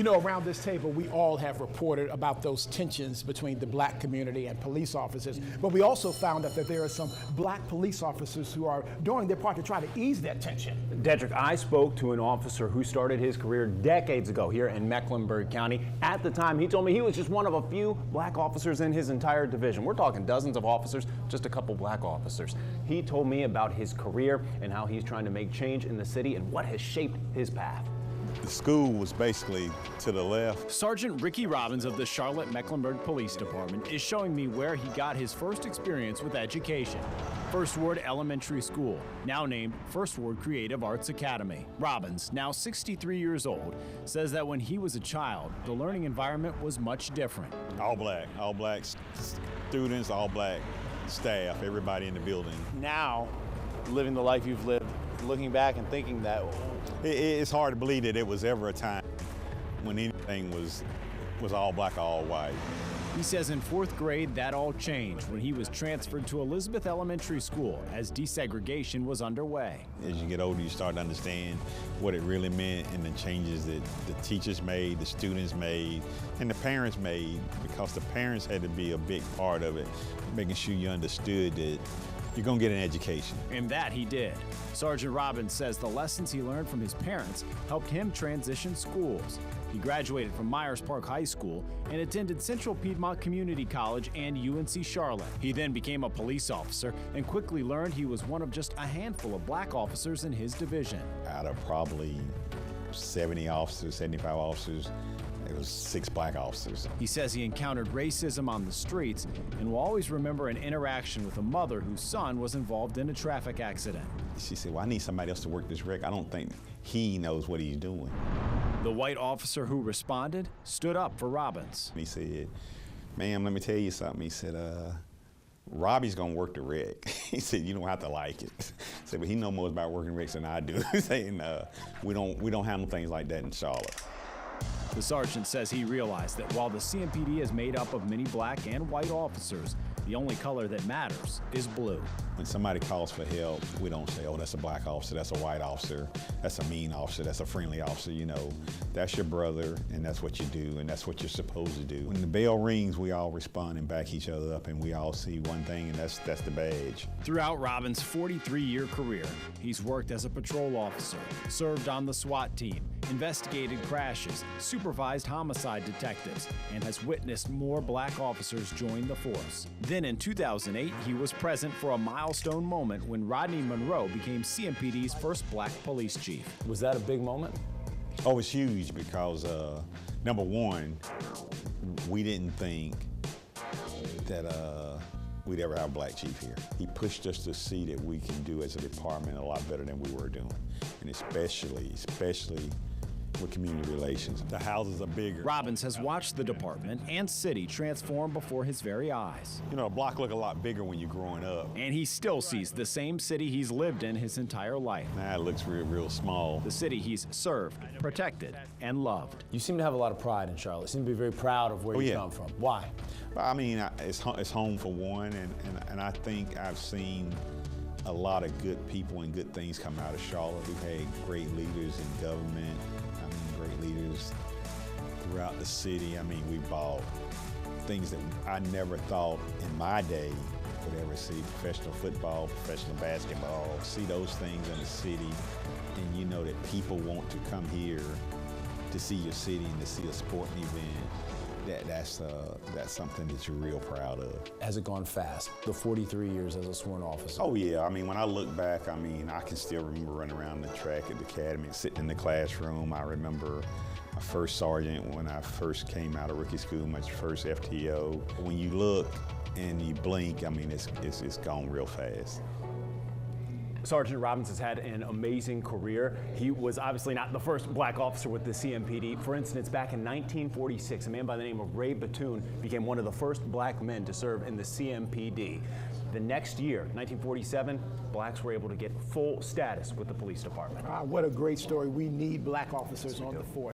You know, around this table, we all have reported about those tensions between the black community and police officers, but we also found out that there are some black police officers who are doing their part to try to ease that tension. Dedrick, I spoke to an officer who started his career decades ago here in Mecklenburg County. At the time, he told me he was just one of a few black officers in his entire division. We're talking dozens of officers, just a couple black officers. He told me about his career and how he's trying to make change in the city and what has shaped his path. The school was basically to the left. Sergeant Ricky Robbins of the Charlotte-Mecklenburg Police Department is showing me where he got his first experience with education. First Ward Elementary School, now named First Ward Creative Arts Academy. Robbins, now 63 years old, says that when he was a child, the learning environment was much different. All black students, all black staff, everybody in the building. Now, living the life you've lived, looking back and thinking that, It's hard to believe that it was ever a time when anything was all black or all white. He says in fourth grade that all changed when he was transferred to Elizabeth Elementary School as desegregation was underway. As you get older, you start to understand what it really meant and the changes that the teachers made, the students made, and the parents made, because the parents had to be a big part of it, making sure you understood that you're gonna get an education. And that he did. Sergeant Robbins says the lessons he learned from his parents helped him transition schools. He graduated from Myers Park High School and attended Central Piedmont Community College and UNC Charlotte. He then became a police officer and quickly learned he was one of just a handful of black officers in his division. Out of probably 70 officers, 75 officers, it was 6 black officers. He says he encountered racism on the streets and will always remember an interaction with a mother whose son was involved in a traffic accident. She said, well, I need somebody else to work this wreck. I don't think he knows what he's doing. The white officer who responded stood up for Robbins. He said, ma'am, let me tell you something. He said, Robbie's gonna work the wreck. He said, you don't have to like it. He said, but he knows more about working wrecks than I do. Saying, we don't handle things like that in Charlotte. The sergeant says he realized that while the CMPD is made up of many black and white officers, the only color that matters is blue. When somebody calls for help, we don't say, oh, that's a black officer, that's a white officer, that's a mean officer, that's a friendly officer. You know, that's your brother, and that's what you do, and that's what you're supposed to do. When the bell rings, we all respond and back each other up, and we all see one thing, and that's the badge. Throughout Robbins' 43-year career, he's worked as a patrol officer, served on the SWAT team, investigated crashes, supervised homicide detectives, and has witnessed more black officers join the force. Then in 2008, he was present for a milestone moment when Rodney Monroe became CMPD's first black police chief. Was that a big moment? Oh, it's huge because, number one, we didn't think that we'd ever have a black chief here. He pushed us to see that we can do as a department a lot better than we were doing, and especially with community relations. The houses are bigger. Robbins has watched the department and city transform before his very eyes. You know, a block look a lot bigger when you're growing up. And he still sees the same city he's lived in his entire life. Now it looks real small. The city he's served, protected, and loved. You seem to have a lot of pride in Charlotte. You seem to be very proud of where you come from. Why? I mean, it's home for one, and I think I've seen a lot of good people and good things come out of Charlotte. We've had great leaders in government. Great leaders throughout the city. I mean, we bought things that I never thought in my day would ever see. Professional football, professional basketball, see those things in the city, and you know that people want to come here to see your city and to see a sporting event. That's something that you're real proud of. Has it gone fast, the 43 years as a sworn officer? Oh yeah, I mean, when I look back, I mean, I can still remember running around the track at the academy, sitting in the classroom. I remember my first sergeant when I first came out of rookie school, my first FTO. When you look and you blink, I mean, it's gone real fast. Sergeant Robbins has had an amazing career. He was obviously not the first black officer with the CMPD. For instance, back in 1946, a man by the name of Ray Batoon became one of the first black men to serve in the CMPD. The next year, 1947, blacks were able to get full status with the police department. What a great story. We need black officers on the force.